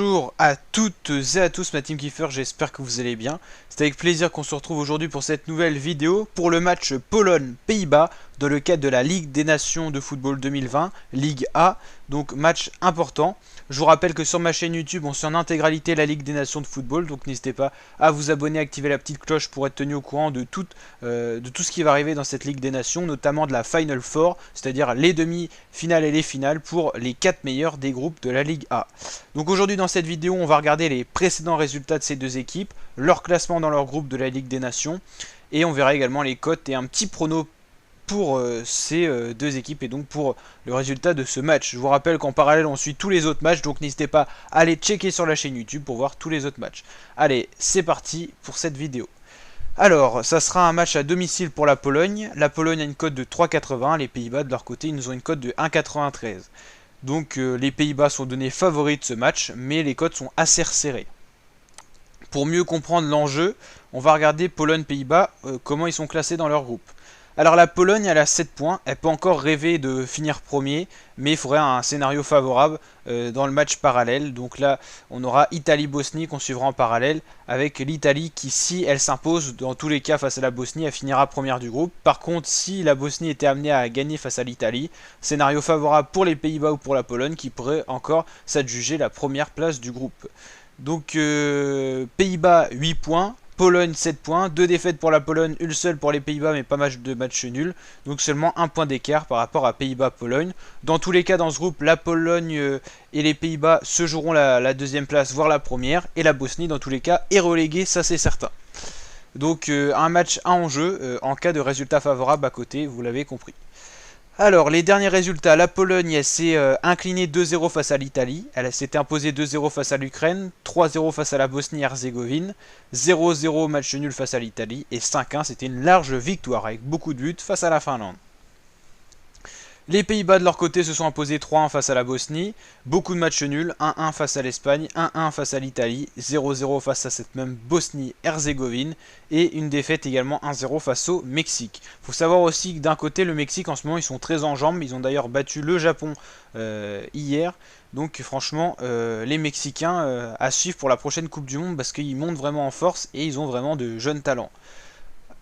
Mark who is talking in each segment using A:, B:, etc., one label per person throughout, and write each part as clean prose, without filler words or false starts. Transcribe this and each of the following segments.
A: Bonjour à toutes et à tous, ma team Kiefer, j'espère que vous allez bien. C'est avec plaisir qu'on se retrouve aujourd'hui pour cette nouvelle vidéo pour le match Pologne-Pays-Bas dans le cadre de la Ligue des Nations de football 2020, Ligue A, donc match important. Je vous rappelle que sur ma chaîne YouTube, on suit en intégralité la Ligue des Nations de football, donc n'hésitez pas à vous abonner, à activer la petite cloche pour être tenu au courant de tout ce qui va arriver dans cette Ligue des Nations, notamment de la Final Four, c'est-à-dire les demi-finales et les finales pour les 4 meilleurs des groupes de la Ligue A. Donc aujourd'hui dans cette vidéo, on va regarder les précédents résultats de ces deux équipes, leur classement dans leur groupe de la Ligue des Nations, et on verra également les cotes et un petit prono pour ces deux équipes et donc pour le résultat de ce match. Je vous rappelle qu'en parallèle on suit tous les autres matchs, donc n'hésitez pas à aller checker sur la chaîne YouTube pour voir tous les autres matchs. Allez, c'est parti pour cette vidéo. Alors, ça sera un match à domicile pour la Pologne. La Pologne a une cote de 3,80, les Pays-Bas de leur côté ils nous ont une cote de 1,93. Donc les Pays-Bas sont donnés favoris de ce match, mais les cotes sont assez resserrées. Pour mieux comprendre l'enjeu, on va regarder Pologne-Pays-Bas, comment ils sont classés dans leur groupe. Alors la Pologne, elle a 7 points, elle peut encore rêver de finir premier, mais il faudrait un scénario favorable dans le match parallèle. Donc là, on aura Italie-Bosnie qu'on suivra en parallèle, avec l'Italie qui, si elle s'impose, dans tous les cas face à la Bosnie, elle finira première du groupe. Par contre, si la Bosnie était amenée à gagner face à l'Italie, scénario favorable pour les Pays-Bas ou pour la Pologne, qui pourrait encore s'adjuger la première place du groupe. Donc Pays-Bas 8 points, Pologne 7 points, 2 défaites pour la Pologne, une seule pour les Pays-Bas mais pas de match nul. Donc seulement 1 point d'écart par rapport à Pays-Bas-Pologne. Dans tous les cas dans ce groupe, la Pologne et les Pays-Bas se joueront la deuxième place, voire la première. Et la Bosnie dans tous les cas est reléguée, ça c'est certain. Donc un match à enjeu en cas de résultat favorable à côté, vous l'avez compris. Alors, les derniers résultats, la Pologne s'est inclinée 2-0 face à l'Italie, elle s'était imposée 2-0 face à l'Ukraine, 3-0 face à la Bosnie-Herzégovine, 0-0 match nul face à l'Italie, et 5-1, c'était une large victoire avec beaucoup de buts face à la Finlande. Les Pays-Bas de leur côté se sont imposés 3-1 face à la Bosnie, beaucoup de matchs nuls, 1-1 face à l'Espagne, 1-1 face à l'Italie, 0-0 face à cette même Bosnie-Herzégovine et une défaite également 1-0 face au Mexique. Il faut savoir aussi que d'un côté le Mexique en ce moment ils sont très en jambes, ils ont d'ailleurs battu le Japon hier. Donc franchement les Mexicains à suivre pour la prochaine Coupe du Monde parce qu'ils montent vraiment en force et ils ont vraiment de jeunes talents.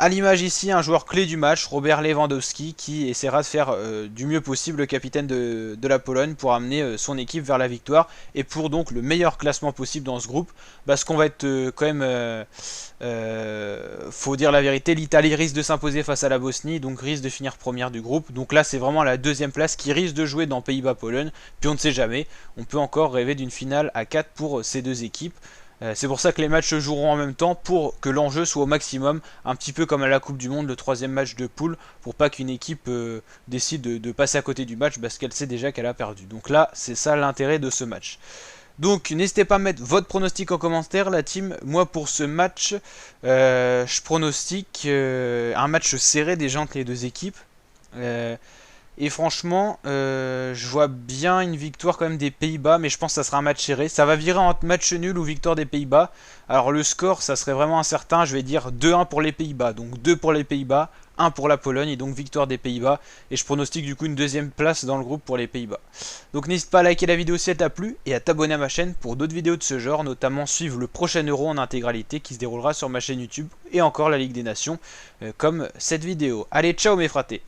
A: A l'image ici, un joueur clé du match, Robert Lewandowski, qui essaiera de faire du mieux possible le capitaine de la Pologne pour amener son équipe vers la victoire et pour donc le meilleur classement possible dans ce groupe. Parce qu'on va être quand même, faut dire la vérité, l'Italie risque de s'imposer face à la Bosnie, donc risque de finir première du groupe. Donc là c'est vraiment la deuxième place qui risque de jouer dans Pays-Bas-Pologne, puis on ne sait jamais, on peut encore rêver d'une finale à 4 pour ces deux équipes. C'est pour ça que les matchs se joueront en même temps pour que l'enjeu soit au maximum, un petit peu comme à la Coupe du Monde, le troisième match de poule, pour pas qu'une équipe décide de passer à côté du match parce qu'elle sait déjà qu'elle a perdu. Donc là, c'est ça l'intérêt de ce match. Donc n'hésitez pas à mettre votre pronostic en commentaire, la team. Moi pour ce match, je pronostique un match serré déjà entre les deux équipes. Et franchement, je vois bien une victoire quand même des Pays-Bas, mais je pense que ça sera un match serré. Ça va virer entre match nul ou victoire des Pays-Bas. Alors le score, ça serait vraiment incertain. Je vais dire 2-1 pour les Pays-Bas. Donc 2 pour les Pays-Bas, 1 pour la Pologne et donc victoire des Pays-Bas. Et je pronostique du coup une deuxième place dans le groupe pour les Pays-Bas. Donc n'hésite pas à liker la vidéo si elle t'a plu et à t'abonner à ma chaîne pour d'autres vidéos de ce genre, notamment suivre le prochain Euro en intégralité qui se déroulera sur ma chaîne YouTube et encore la Ligue des Nations comme cette vidéo. Allez, ciao mes fratés!